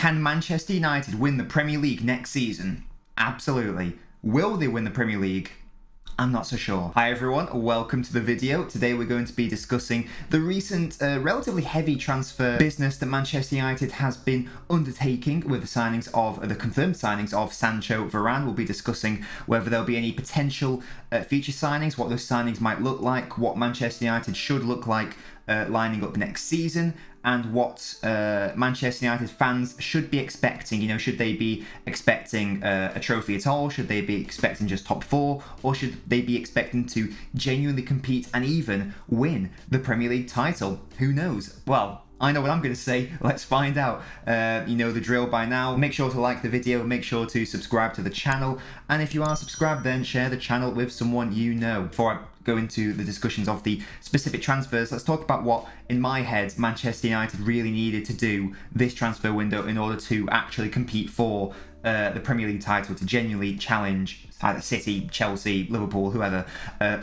Can Manchester United win the Premier League next season? Absolutely. Will they win the Premier League? I'm not so sure. Hi everyone, welcome to the video. Today we're going to be discussing the recent relatively heavy transfer business that Manchester United has been undertaking with the confirmed signings of Sancho, Varane. We'll be discussing whether there'll be any potential future signings, what those signings might look like, what Manchester United should look like lining up next season, and what Manchester United fans should be expecting. You know, should they be expecting a trophy at all? Should they be expecting just top four? Or should they be expecting to genuinely compete and even win the Premier League title? Who knows? Well, I know what I'm going to say. Let's find out. You know the drill by now. Make sure to like the video. Make sure to subscribe to the channel. And if you are subscribed, then share the channel with someone you know. Before I go into the discussions of the specific transfers, let's talk about what, in my head, Manchester United really needed to do this transfer window in order to actually compete for the Premier League title, to genuinely challenge either City, Chelsea, Liverpool, whoever,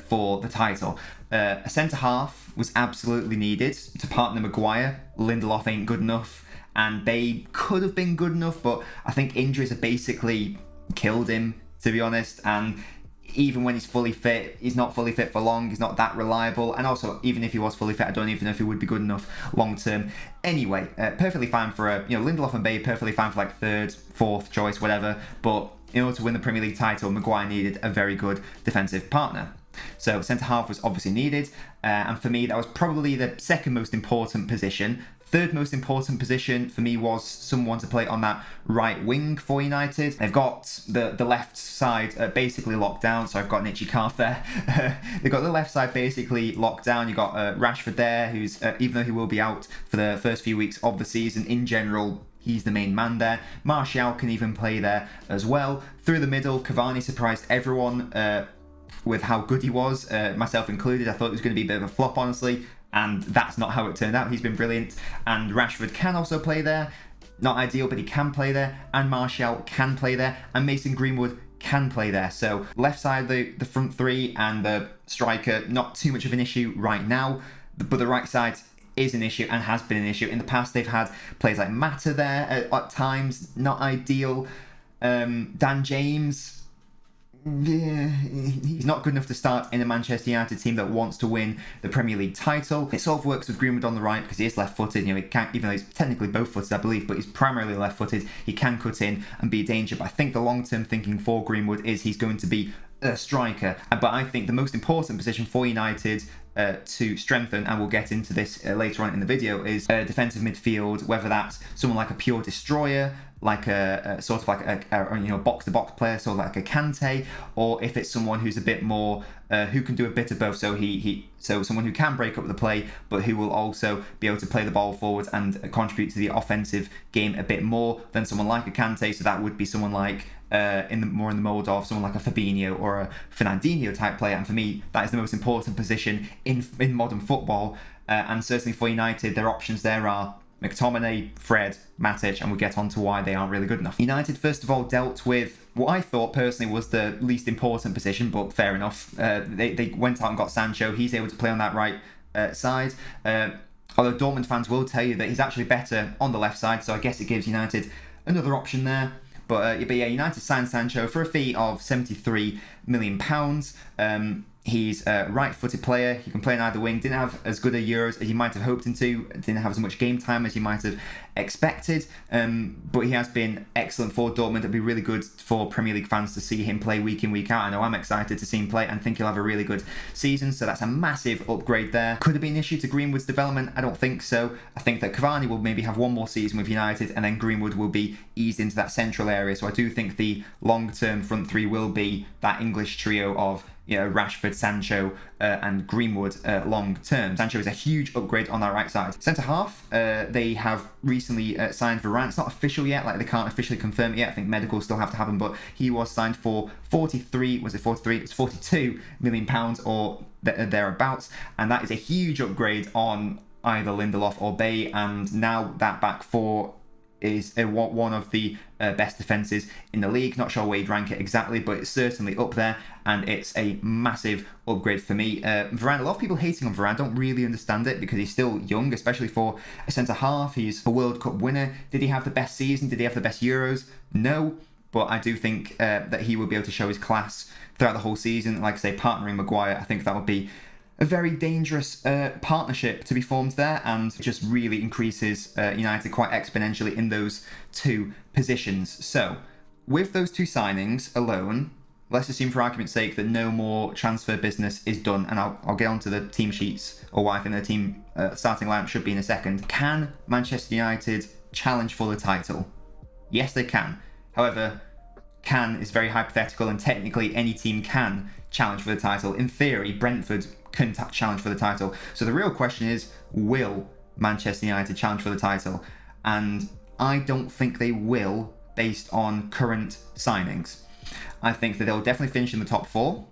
for the title. A centre-half was absolutely needed to partner Maguire. Lindelof ain't good enough, and Babe could have been good enough, but I think injuries have basically killed him, to be honest, and even when he's fully fit, he's not fully fit for long. He's not that reliable. And also, even if he was fully fit, I don't even know if he would be good enough long term. Anyway, perfectly fine for Lindelof and Babe, perfectly fine for like third, fourth choice, whatever. But in order to win the Premier League title, Maguire needed a very good defensive partner. So centre-half was obviously needed. And for me, that was probably the second most important position. Third most important position for me was someone to play on that right wing for United. They've got the left side basically locked down, so I've got an itchy calf there. They've got the left side basically locked down. You've got Rashford there, who's, even though he will be out for the first few weeks of the season, in general, he's the main man there. Martial can even play there as well. Through the middle, Cavani surprised everyone with how good he was, myself included. I thought it was going to be a bit of a flop, honestly. And that's not how it turned out. He's been brilliant. And Rashford can also play there. Not ideal, but he can play there. And Martial can play there. And Mason Greenwood can play there. So left side, the front three and the striker, not too much of an issue right now. But the right side is an issue and has been an issue. In the past, they've had players like Mata there at times. Not ideal. Dan James, yeah, he's not good enough to start in a Manchester United team that wants to win the Premier League title. It sort of works with Greenwood on the right because he is left-footed. You know, he can't, even though he's technically both-footed, I believe, but he's primarily left-footed. He can cut in and be a danger. But I think the long-term thinking for Greenwood is he's going to be a striker. But I think the most important position for United to strengthen, and we'll get into this later on in the video, is defensive midfield. Whether that's someone like a pure destroyer, like a sort of like a box-to-box player, so like a Kante, or if it's someone who's a bit more who can do a bit of both. So so someone who can break up the play, but who will also be able to play the ball forward and contribute to the offensive game a bit more than someone like a Kante. So that would be someone like more in the mold of someone like a Fabinho or a Fernandinho type player. And for me, that is the most important position in modern football. And certainly for United, their options there are McTominay, Fred, Matic, and we'll get on to why they aren't really good enough. United, first of all, dealt with what I thought personally was the least important position, but fair enough. They went out and got Sancho. He's able to play on that right side. Although Dortmund fans will tell you that he's actually better on the left side, so I guess it gives United another option there. But yeah, United signed Sancho for a fee of £73 million. He's a right-footed player. He can play on either wing. Didn't have as good a Euros as you might have hoped him to. Didn't have as much game time as you might have expected. But he has been excellent for Dortmund. It'd be really good for Premier League fans to see him play week in, week out. I know I'm excited to see him play and think he'll have a really good season. So that's a massive upgrade there. Could it be an issue to Greenwood's development? I don't think so. I think that Cavani will maybe have one more season with United, and then Greenwood will be eased into that central area. So I do think the long-term front three will be that English trio of Rashford, Sancho, and Greenwood long term. Sancho is a huge upgrade on that right side. Centre half, they have recently signed Varane. It's not official yet, like they can't officially confirm it yet. I think medicals still have to happen, but he was signed for 42 million pounds or thereabouts, and that is a huge upgrade on either Lindelof or Bay, and now that back four is one of the best defences in the league. Not sure where you'd rank it exactly, but it's certainly up there, and it's a massive upgrade for me. Varane, a lot of people hating on Varane don't really understand it because he's still young, especially for a centre-half. He's a World Cup winner. Did he have the best season? Did he have the best Euros? No, but I do think that he will be able to show his class throughout the whole season. Like I say, partnering Maguire, I think that would be a very dangerous partnership to be formed there, and just really increases United quite exponentially in those two positions. So, with those two signings alone, let's assume for argument's sake that no more transfer business is done, and I'll get onto the team sheets, or what I think the team starting lineup should be in a second. Can Manchester United challenge for the title? Yes, they can. However, can is very hypothetical, and technically any team can challenge for the title. In theory, Brentford couldn't challenge for the title. So the real question is, will Manchester United challenge for the title? And I don't think they will, based on current signings. I think that they'll definitely finish in the top four.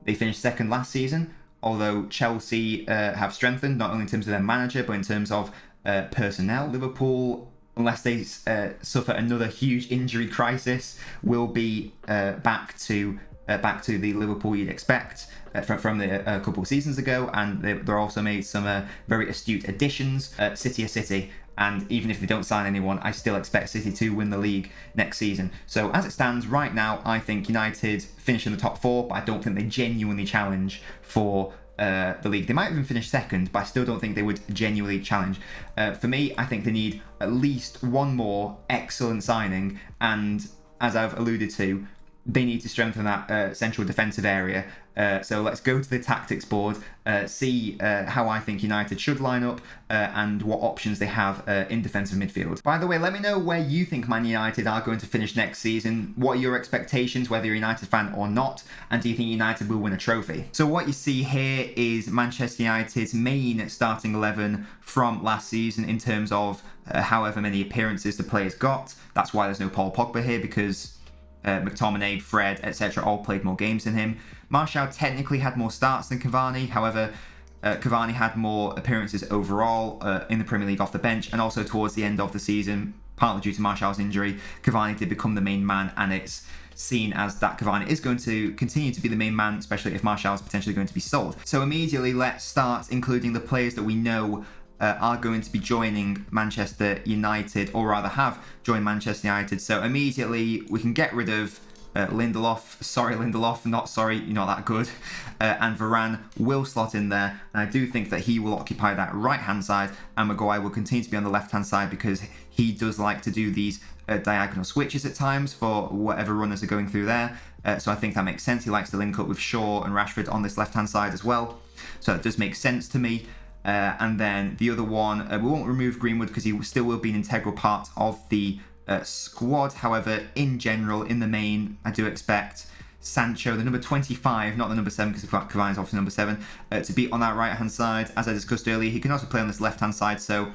They finished second last season, although Chelsea have strengthened, not only in terms of their manager, but in terms of personnel. Liverpool, unless they suffer another huge injury crisis, will be back to the Liverpool you'd expect from a couple of seasons ago, and they've also made some very astute additions. City are City, and even if they don't sign anyone, I still expect City to win the league next season. So as it stands right now, I think United finish in the top four, but I don't think they genuinely challenge for the league. They might even finish second, but I still don't think they would genuinely challenge. For me, I think they need at least one more excellent signing, and as I've alluded to, they need to strengthen that central defensive area. So let's go to the tactics board, see how I think United should line up, and what options they have in defensive midfield. By the way, let me know where you think Man United are going to finish next season. What are your expectations, whether you're a United fan or not? And do you think United will win a trophy? So what you see here is Manchester United's main starting 11 from last season in terms of however many appearances the players got. That's why there's no Paul Pogba here, because McTominay, Fred, etc. all played more games than him. Martial technically had more starts than Cavani. However, Cavani had more appearances overall in the Premier League off the bench, and also towards the end of the season, partly due to Martial's injury, Cavani did become the main man, and it's seen as that Cavani is going to continue to be the main man, especially if Martial is potentially going to be sold. So immediately, let's start including the players that we know are going to be joining Manchester United, or rather have joined Manchester United. So immediately we can get rid of Lindelof. Sorry, Lindelof, not sorry, you're not that good. And Varane will slot in there, and I do think that he will occupy that right-hand side, and Maguire will continue to be on the left-hand side because he does like to do these diagonal switches at times for whatever runners are going through there. So I think that makes sense. He likes to link up with Shaw and Rashford on this left-hand side as well. So it does make sense to me. And then the other one, we won't remove Greenwood because he still will be an integral part of the squad. However, in general, in the main, I do expect Sancho, the number 25, not the number 7 because Cavani is obviously number 7, to be on that right-hand side. As I discussed earlier, he can also play on this left-hand side, so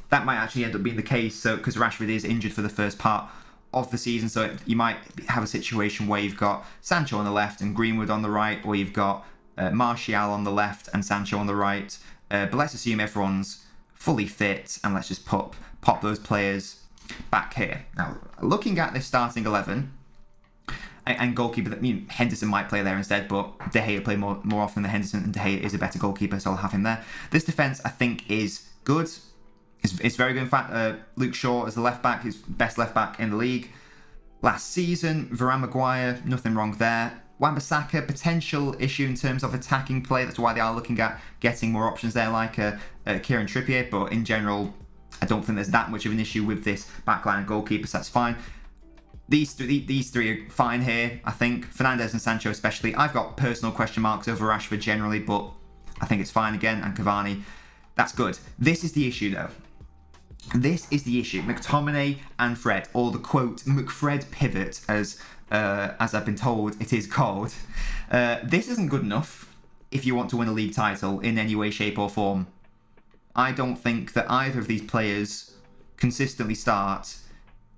that might actually end up being the case. So because Rashford is injured for the first part of the season, so you might have a situation where you've got Sancho on the left and Greenwood on the right, or you've got Martial on the left and Sancho on the right. But let's assume everyone's fully fit, and let's just pop those players back here. Now, looking at this starting 11, and goalkeeper, Henderson might play there instead, but De Gea play more often than Henderson, and De Gea is a better goalkeeper, so I'll have him there. This defence, I think, is good. It's very good. In fact, Luke Shaw as the left back, his best left back in the league. Last season, Varane, Maguire, nothing wrong there. Wan-Bissaka, potential issue in terms of attacking play. That's why they are looking at getting more options there, like Kieran Trippier. But in general, I don't think there's that much of an issue with this backline of goalkeepers. That's fine. These three are fine here, I think. Fernandes and Sancho especially. I've got personal question marks over Rashford generally, but I think it's fine again. And Cavani, that's good. This is the issue, though. This is the issue. McTominay and Fred, or the quote McFred pivot, as I've been told it is called. This isn't good enough if you want to win a league title in any way, shape or form. I don't think that either of these players consistently start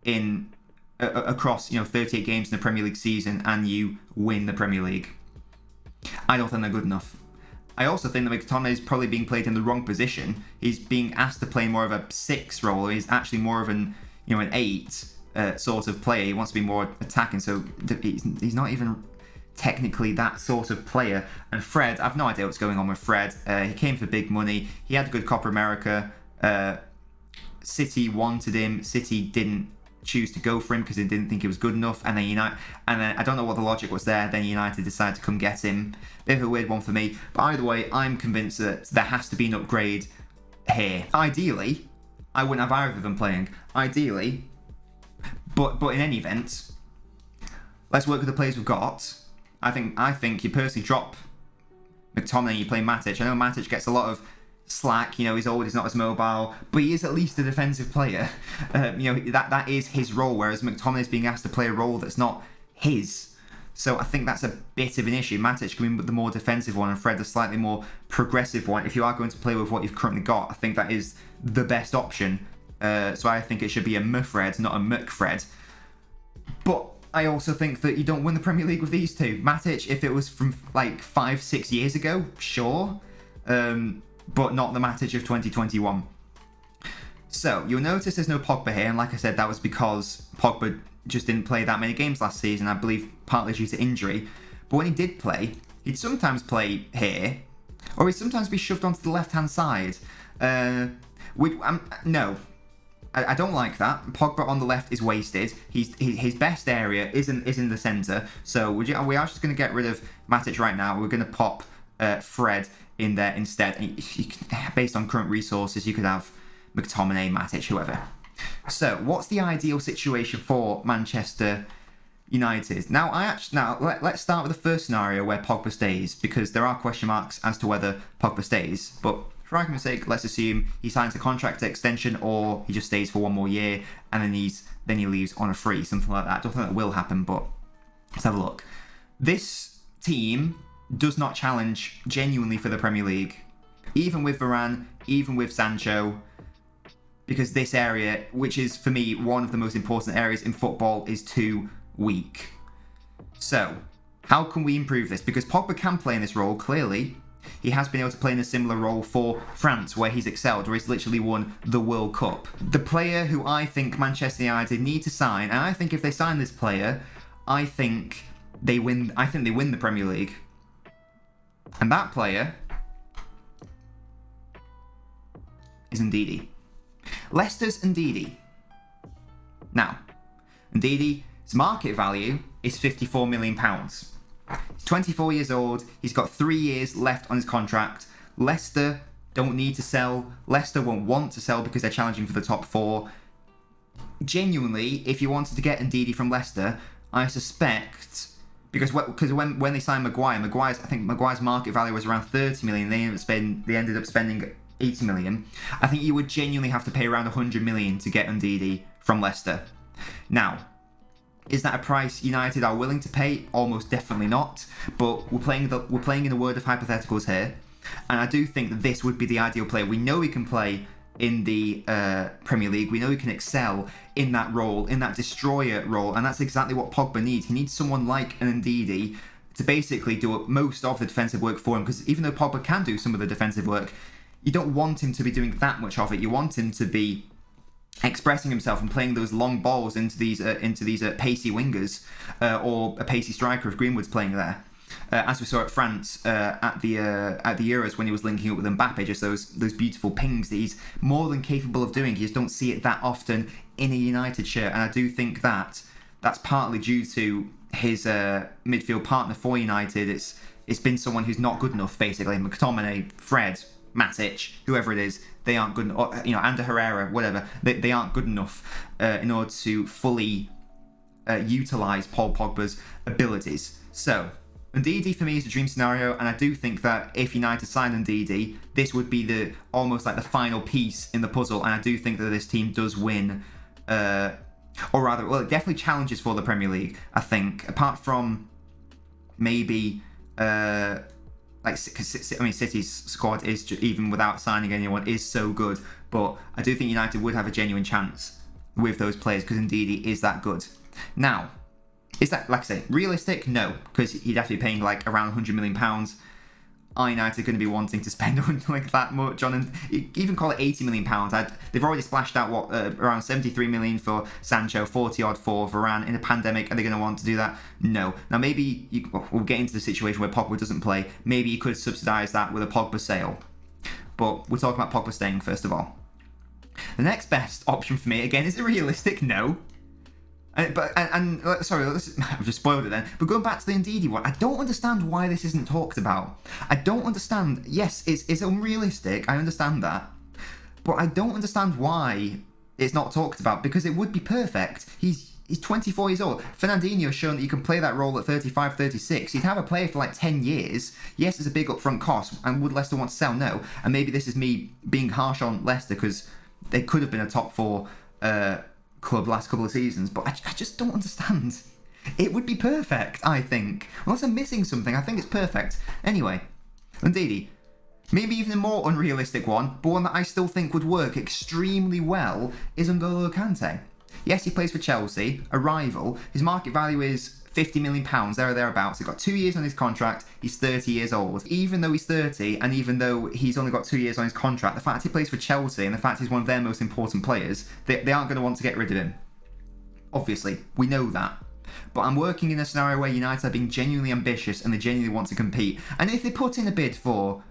in across 38 games in the Premier League season and you win the Premier League. I don't think they're good enough. I also think that McTominay is probably being played in the wrong position. He's being asked to play more of a 6 role. He's actually more of an an 8 sort of player. He wants to be more attacking, so he's not even technically that sort of player. And Fred, I've no idea what's going on with Fred. He came for big money. He had a good Copa America. City wanted him. City didn't choose to go for him because they didn't think he was good enough. And then I don't know what the logic was there. Then United decided to come get him. Bit of a weird one for me. But either way, I'm convinced that there has to be an upgrade here. Ideally, I wouldn't have either of them playing. Ideally, but in any event, let's work with the players we've got. I think you personally drop McTominay, you play Matic. I know Matic gets a lot of slack, he's old, he's not as mobile, but he is at least a defensive player. That is his role, whereas McTominay is being asked to play a role that's not his. So I think that's a bit of an issue. Matic can be the more defensive one and Fred the slightly more progressive one. If you are going to play with what you've currently got, I think that is the best option. So I think it should be a Mfred, not a McFred. But I also think that you don't win the Premier League with these two. Matic, if it was from like 5-6 years ago, sure. But not the Matic of 2021. So, you'll notice there's no Pogba here, and like I said, that was because Pogba just didn't play that many games last season, I believe partly due to injury. But when he did play, he'd sometimes play here, or he'd sometimes be shoved onto the left-hand side. No, I don't like that. Pogba on the left is wasted. His best area is in the centre, so we are just going to get rid of Matic right now. We're going to pop Fred in there instead. Based on current resources, you could have McTominay, Matic, whoever. So, what's the ideal situation for Manchester United? Now, let's start with the first scenario where Pogba stays, because there are question marks as to whether Pogba stays. But for argument's sake, let's assume he signs a contract extension, or he just stays for one more year, and then he leaves on a free, something like that. I don't think that will happen, but let's have a look. This team does not challenge genuinely for the Premier League, even with Varane, even with Sancho, because this area, which is for me one of the most important areas in football, is too weak. So, how can we improve this? Because Pogba can play in this role, clearly. He has been able to play in a similar role for France, where he's excelled, where he's literally won the World Cup. The player who I think Manchester United need to sign, and I think if they sign this player, I think they win the Premier League. And that player is Ndidi. Leicester's Ndidi. Now, Ndidi's market value is £54 million. He's 24 years old. He's got 3 years left on his contract. Leicester don't need to sell. Leicester won't want to sell because they're challenging for the top 4. Genuinely, if you wanted to get Ndidi from Leicester, I suspect, because when they signed I think Maguire's market value was around 30 million. They ended up spending 80 million. I think you would genuinely have to pay around 100 million to get Ndidi from Leicester. Now, is that a price United are willing to pay? Almost definitely not. But we're playing in a world of hypotheticals here, and I do think that this would be the ideal player. We know he can play in the Premier League. We know he can excel in that role, in that destroyer role, and that's exactly what Pogba needs. He needs someone like an Ndidi to basically do most of the defensive work for him, because even though Pogba can do some of the defensive work, you don't want him to be doing that much of it. You want him to be expressing himself and playing those long balls into these pacey wingers, or a pacey striker if Greenwood's playing there. As we saw at France at the Euros when he was linking up with Mbappe, just those beautiful pings that he's more than capable of doing. You just don't see it that often in a United shirt, and I do think that that's partly due to his midfield partner for United. It's been someone who's not good enough, basically. McTominay, Fred, Matic, whoever it is, they aren't good enough. Ander Herrera, whatever, they aren't good enough in order to fully utilise Paul Pogba's abilities. So, Ndidi for me is the dream scenario, and I do think that if United sign Ndidi, this would be almost like the final piece in the puzzle, and I do think that this team does win, or rather, well, it definitely challenges for the Premier League, I think, apart from maybe, City's squad is, even without signing anyone, is so good, but I do think United would have a genuine chance with those players, because Ndidi is that good. Now, is that, like I say, realistic? No, because he'd have to be paying like around £100 million. are United going to be wanting to spend like that much on, and even call it £80 million? They've already splashed out around 73 million for Sancho, 40 odd for Varane. In a pandemic, are they going to want to do that? No. Now maybe we'll get into the situation where Pogba doesn't play. Maybe you could subsidise that with a Pogba sale, but we're talking about Pogba staying first of all. The next best option for me, again, is it realistic? No. Sorry, I've just spoiled it then. But going back to the Ndidi one, I don't understand why this isn't talked about. I don't understand. Yes, it's unrealistic. I understand that. But I don't understand why it's not talked about, because it would be perfect. He's 24 years old. Fernandinho has shown that you can play that role at 35, 36. You'd have a player for like 10 years. Yes, it's a big upfront cost. And would Leicester want to sell? No. And maybe this is me being harsh on Leicester, because they could have been a top 4 club last couple of seasons, but I just don't understand. It would be perfect, I think. Unless I'm missing something, I think it's perfect. Anyway, Ndidi. Maybe even a more unrealistic one, but one that I still think would work extremely well, is N'Golo Kante. Yes, he plays for Chelsea, a rival. His market value is £50 million, there or thereabouts. He's got 2 years on his contract. He's 30 years old. Even though he's 30, and even though he's only got 2 years on his contract, the fact he plays for Chelsea and the fact he's one of their most important players, they aren't going to want to get rid of him. Obviously, we know that. But I'm working in a scenario where United are being genuinely ambitious and they genuinely want to compete. And if they put in a bid for...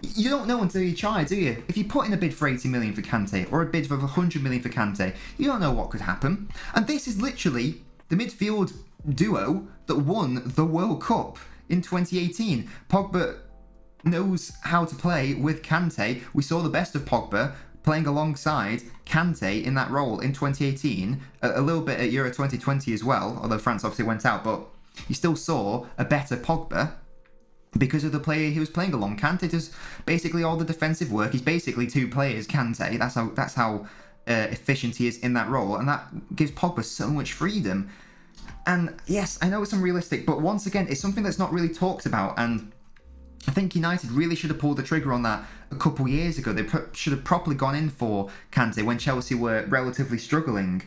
You don't know until you try, do you? If you put in a bid for 80 million for Kante, or a bid for 100 million for Kante, you don't know what could happen. And this is literally the midfield duo that won the World Cup in 2018. Pogba knows how to play with Kante. We saw the best of Pogba playing alongside Kante in that role in 2018, a little bit at Euro 2020 as well, although France obviously went out, but you still saw a better Pogba because of the player he was playing along. Kante does basically all the defensive work. He's basically 2 players, Kante. That's how efficient he is in that role, and that gives Pogba so much freedom. And yes, I know it's unrealistic, but once again, it's something that's not really talked about, and I think United really should have pulled the trigger on that a couple years ago. They should have properly gone in for Kante when Chelsea were relatively struggling.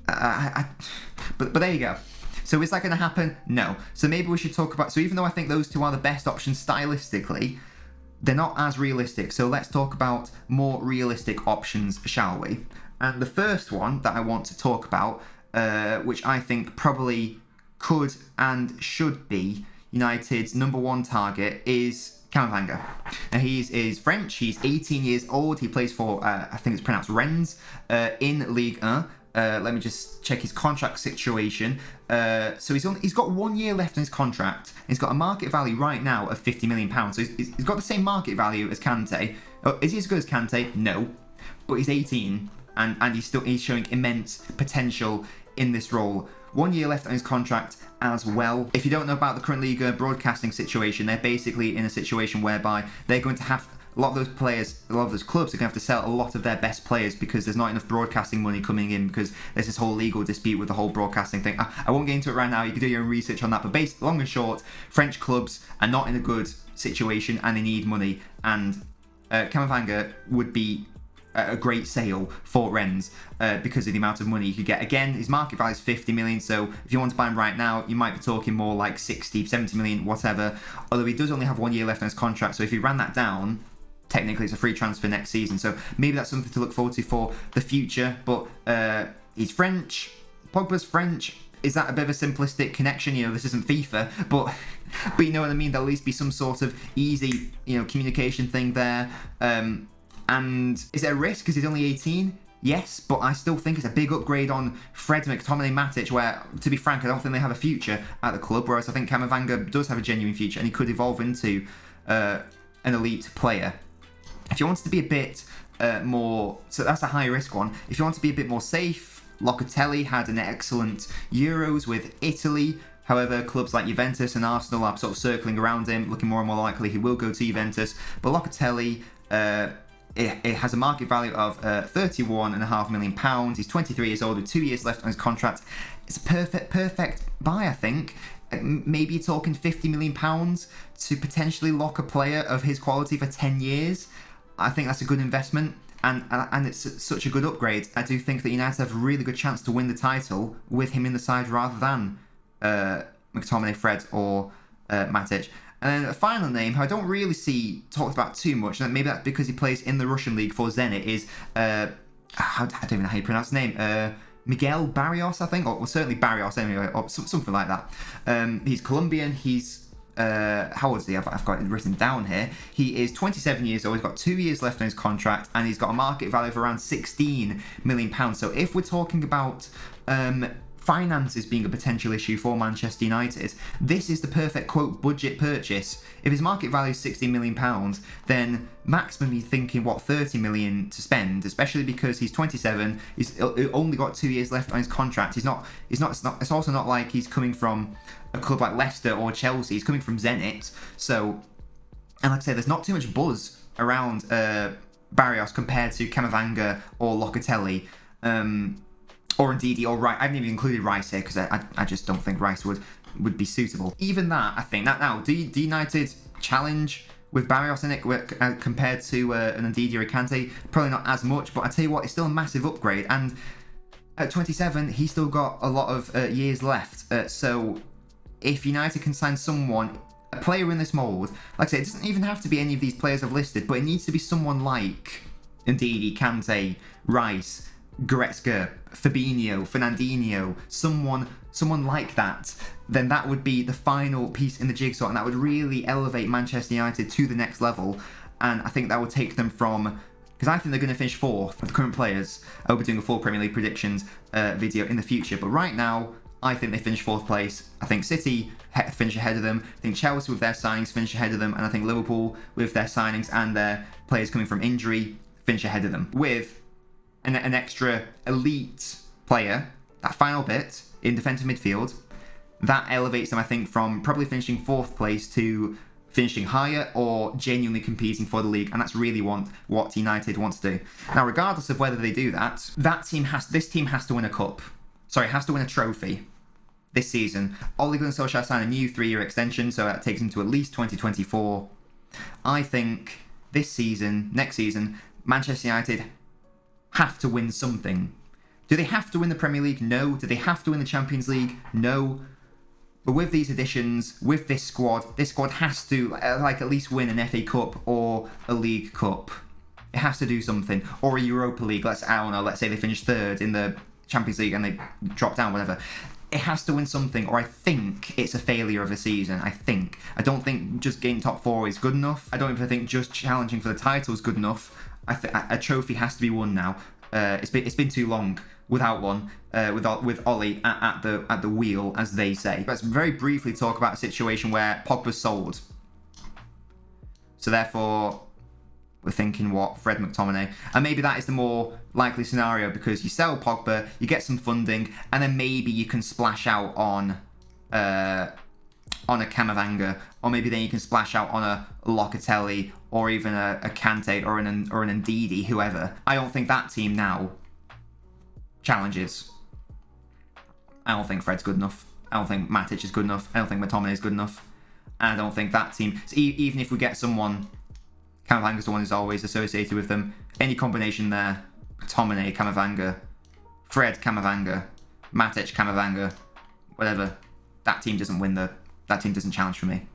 But there you go. So is that going to happen? No. So maybe we should talk about... So even though I think those two are the best options stylistically, they're not as realistic. So let's talk about more realistic options, shall we? And the first one that I want to talk about, which I think probably could and should be United's number 1 target, is Camavinga. Now he's French, he's 18 years old, he plays for, I think it's pronounced Rennes, in Ligue 1. Let me just check his contract situation. So he's got 1 year left on his contract. He's got a market value right now of £50 million. So he's got the same market value as Kante. Is he as good as Kante? No. But he's 18 and he's showing immense potential in this role. 1 year left on his contract as well. If you don't know about the current Liga broadcasting situation, they're basically in a situation whereby they're going to have a lot of those players, a lot of those clubs are going to have to sell a lot of their best players because there's not enough broadcasting money coming in, because there's this whole legal dispute with the whole broadcasting thing. I won't get into it right now, you can do your own research on that, but basically, long and short, French clubs are not in a good situation and they need money, and Camavinga would be a great sale for Rennes because of the amount of money you could get. Again, his market value is 50 million, so if you want to buy him right now, you might be talking more like 60, 70 million, whatever, although he does only have 1 year left on his contract, so if he ran that down, technically it's a free transfer next season, so maybe that's something to look forward to for the future. But he's French, Pogba's French. Is that a bit of a simplistic connection? You know, this isn't FIFA, but you know what I mean, there'll at least be some sort of easy, you know, communication thing there. And is it a risk because he's only 18? Yes, but I still think it's a big upgrade on Fred, McTominay, Matic, where, to be frank, I don't think they have a future at the club, whereas I think Camavinga does have a genuine future and he could evolve into an elite player. If you wanted to be a bit more... So that's a high-risk one. If you want to be a bit more safe, Locatelli had an excellent Euros with Italy. However, clubs like Juventus and Arsenal are sort of circling around him, looking more and more likely he will go to Juventus. But Locatelli... It has a market value of £31.5 million. He's 23 years old with 2 years left on his contract. It's a perfect buy, I think. Maybe you're talking £50 million to potentially lock a player of his quality for 10 years. I think that's a good investment, and it's such a good upgrade. I do think that United have a really good chance to win the title with him in the side rather than McTominay, Fred or Matic. And then a final name who I don't really see talked about too much, and maybe that's because he plays in the Russian league for Zenit, is I don't even know how you pronounce his name. Miguel Barrios, I think, or certainly Barrios anyway, or something like that. He's Colombian. He's how old is he? I've got it written down here. He is 27 years old. He's got 2 years left on his contract, and he's got a market value of around £16 million. So if we're talking about finances being a potential issue for Manchester United, this is the perfect, quote, budget purchase. If his market value is £16 million, then maximum he's thinking, what, 30 million to spend, especially because he's 27, he's only got 2 years left on his contract. It's also not like he's coming from a club like Leicester or Chelsea. He's coming from Zenit. So, and like I say, there's not too much buzz around Barrios compared to Camavinga or Locatelli. Or Ndidi or Rice. I haven't even included Rice here because I just don't think Rice would be suitable. Even that, I think, that now, do United challenge with Barrios in it compared to an Ndidi or a Kante? Probably not as much, but I tell you what, it's still a massive upgrade. And at 27, he's still got a lot of years left. So if United can sign someone, a player in this mould, like I say, it doesn't even have to be any of these players I've listed, but it needs to be someone like Ndidi, Kante, Rice, Goretzka, Fabinho, Fernandinho, someone like that, then that would be the final piece in the jigsaw, and that would really elevate Manchester United to the next level. And I think that would take them from, because I think they're going to finish fourth with the current players. I'll be doing a full Premier League predictions video in the future, but right now I think they finish fourth place. I think City finish ahead of them. I think Chelsea with their signings finish ahead of them, and I think Liverpool with their signings and their players coming from injury finish ahead of them. With an extra elite player, that final bit in defensive midfield, that elevates them, I think, from probably finishing fourth place to finishing higher or genuinely competing for the league, and that's really what United wants to do. Now, regardless of whether they do that, this team has to win a cup. Sorry, has to win a trophy this season. Ole Gunnar Solskjaer signed a new 3-year extension, so that takes him to at least 2024. I think this season, next season, Manchester United have to win something. Do they have to win the Premier League? No. Do they have to win the Champions League? No. But with these additions, with this squad has to at least win an FA Cup or a League Cup. It has to do something. Or a Europa League. Let's say they finish third in the Champions League and they drop down, whatever. It has to win something, or I think it's a failure of a season. I don't think just getting top 4 is good enough. I don't even think just challenging for the title is good enough. A trophy has to be won now. It's been too long without one. With Ollie at the wheel, as they say. Let's very briefly talk about a situation where Pogba's sold. So therefore, we're thinking what? Fred McTominay. And maybe that is the more likely scenario, because you sell Pogba, you get some funding, and then maybe you can splash out on a Camavinga, or maybe then you can splash out on a Locatelli, or even a Kante, or an Ndidi, whoever. I don't think that team now challenges. I don't think Fred's good enough. I don't think Matic is good enough. I don't think McTominay is good enough. And I don't think that team... So even if we get someone... Camavinga's the one who's always associated with them. Any combination there. McTominay, Camavinga, Fred, Camavinga, Matic, Camavinga, whatever. That team doesn't win that team doesn't challenge for me.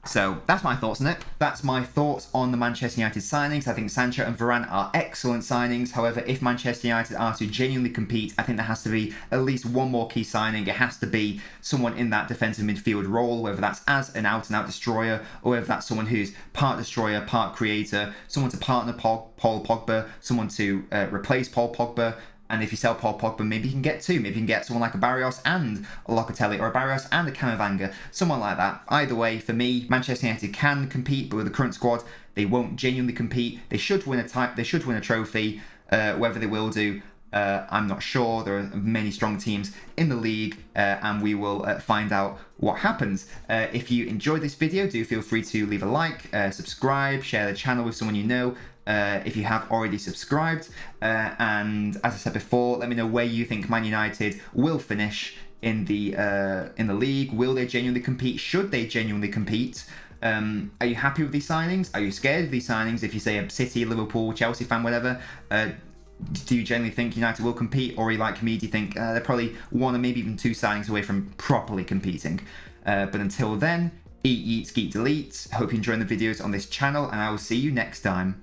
So that's my thoughts on it. That's my thoughts on the Manchester United signings. I think Sancho and Varane are excellent signings. However, if Manchester United are to genuinely compete, I think there has to be at least one more key signing. It has to be someone in that defensive midfield role, whether that's as an out-and-out destroyer, or whether that's someone who's part destroyer, part creator, someone to partner Paul Pogba, someone to replace Paul Pogba. And if you sell Paul Pogba, maybe you can get two. Maybe you can get someone like a Barrios and a Locatelli, or a Barrios and a Camavinga, someone like that. Either way, for me, Manchester United can compete, but with the current squad, they won't genuinely compete. They should win a trophy. Whether they will do, I'm not sure. There are many strong teams in the league, and we will find out what happens. If you enjoyed this video, do feel free to leave a like, subscribe, share the channel with someone you know. If you have already subscribed, and as I said before, let me know where you think Man United will finish in the league. Will they genuinely compete? Should they genuinely compete? Are you happy with these signings? Are you scared of these signings? If you say a City, Liverpool, Chelsea fan, whatever, do you genuinely think United will compete, or are you like me? Do you think they're probably one or maybe even two signings away from properly competing? But until then, Eat, Geek, Delete. Hope you're enjoying the videos on this channel, and I will see you next time.